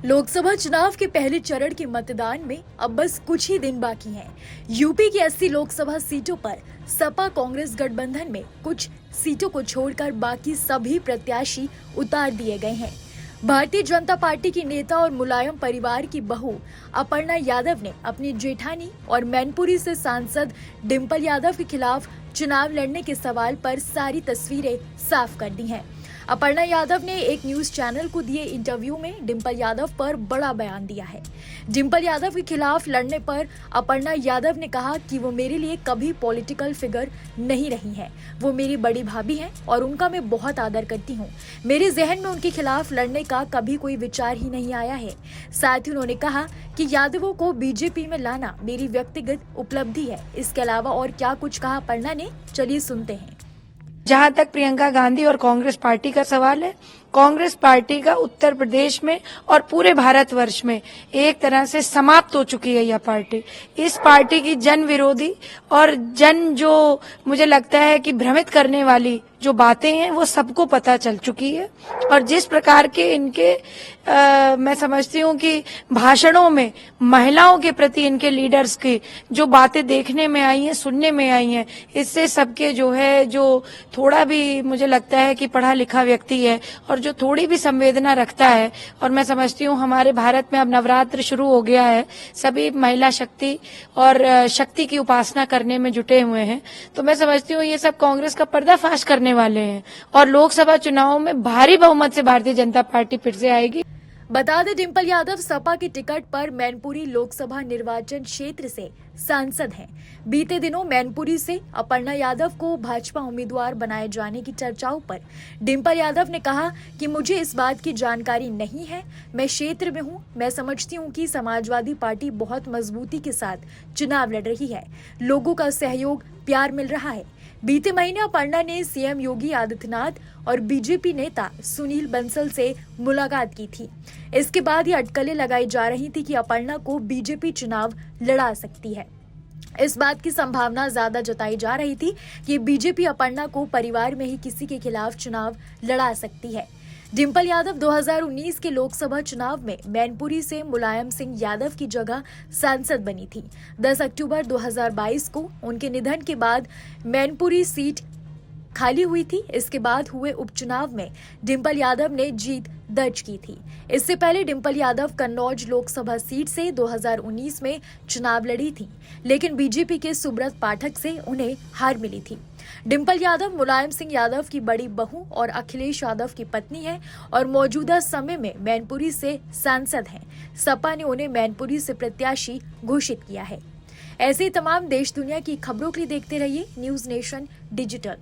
लोकसभा चुनाव के पहले चरण के मतदान में अब बस कुछ ही दिन बाकी हैं। यूपी की 80 लोकसभा सीटों पर सपा कांग्रेस गठबंधन में कुछ सीटों को छोड़कर बाकी सभी प्रत्याशी उतार दिए गए हैं। भारतीय जनता पार्टी की नेता और मुलायम परिवार की बहू अपर्णा यादव ने अपनी जेठानी और मैनपुरी से सांसद डिंपल यादव के खिलाफ चुनाव लड़ने के सवाल पर सारी तस्वीरें साफ कर दी हैं। अपर्णा यादव ने एक न्यूज चैनल को दिए इंटरव्यू में डिंपल यादव पर बड़ा बयान दिया है। डिंपल यादव के खिलाफ लड़ने पर अपर्णा यादव ने कहा कि वो मेरे लिए कभी पॉलिटिकल फिगर नहीं रही हैं। वो मेरी बड़ी भाभी हैं और उनका मैं बहुत आदर करती हूँ। मेरे जहन में उनके खिलाफ लड़ने का कभी कोई विचार ही नहीं आया है। साथ ही उन्होंने कहा कि यादवों को बीजेपी में लाना मेरी व्यक्तिगत उपलब्धि है। इसके अलावा और क्या कुछ कहा अपर्णा ने, चलिए सुनते हैं। जहां तक प्रियंका गांधी और कांग्रेस पार्टी का सवाल है, कांग्रेस पार्टी का उत्तर प्रदेश में और पूरे भारतवर्ष में एक तरह से समाप्त हो चुकी है यह पार्टी। इस पार्टी की जन विरोधी और जन जो मुझे लगता है कि भ्रमित करने वाली जो बातें हैं वो सबको पता चल चुकी है। और जिस प्रकार के इनके मैं समझती हूँ कि भाषणों में महिलाओं के प्रति इनके लीडर्स की जो बातें देखने में आई हैं, सुनने में आई हैं, इससे सबके जो थोड़ा भी मुझे लगता है कि पढ़ा लिखा व्यक्ति है और जो थोड़ी भी संवेदना रखता है, और मैं समझती हूँ हमारे भारत में अब नवरात्र शुरू हो गया है, सभी महिला शक्ति और शक्ति की उपासना करने में जुटे हुए हैं, तो मैं समझती हूँ ये सब कांग्रेस का पर्दाफाश करने वाले हैं और लोकसभा चुनाव में भारी बहुमत से भारतीय जनता पार्टी फिर से आएगी। बता दें डिंपल यादव सपा के टिकट पर मैनपुरी लोकसभा निर्वाचन क्षेत्र से सांसद हैं। बीते दिनों मैनपुरी से अपर्णा यादव को भाजपा उम्मीदवार बनाए जाने की चर्चाओं पर डिंपल यादव ने कहा कि मुझे इस बात की जानकारी नहीं है, मैं क्षेत्र में हूं। मैं समझती हूं कि समाजवादी पार्टी बहुत मजबूती के साथ चुनाव लड़ रही है, लोगों का सहयोग प्यार मिल रहा है। बीते महीने अपर्णा ने सीएम योगी आदित्यनाथ और बीजेपी नेता सुनील बंसल से मुलाकात की थी। इसके बाद ये अटकलें लगाई जा रही थी कि अपर्णा को बीजेपी चुनाव लड़ा सकती है। इस बात की संभावना ज्यादा जताई जा रही थी कि बीजेपी अपर्णा को परिवार में ही किसी के खिलाफ चुनाव लड़ा सकती है। डिंपल यादव 2019 के लोकसभा चुनाव में मैनपुरी से मुलायम सिंह यादव की जगह सांसद बनी थी। 10 अक्टूबर 2022 को उनके निधन के बाद मैनपुरी सीट खाली हुई थी। इसके बाद हुए उपचुनाव में डिंपल यादव ने जीत दर्ज की थी। इससे पहले डिंपल यादव कन्नौज लोकसभा सीट से 2019 में चुनाव लड़ी थी, लेकिन बीजेपी के सुब्रत पाठक से उन्हें हार मिली थी। डिंपल यादव मुलायम सिंह यादव की बड़ी बहू और अखिलेश यादव की पत्नी है और मौजूदा समय में मैनपुरी से सांसद हैं। सपा ने उन्हें मैनपुरी से प्रत्याशी घोषित किया है। ऐसे तमाम देश दुनिया की खबरों के लिए देखते रहिए न्यूज नेशन डिजिटल।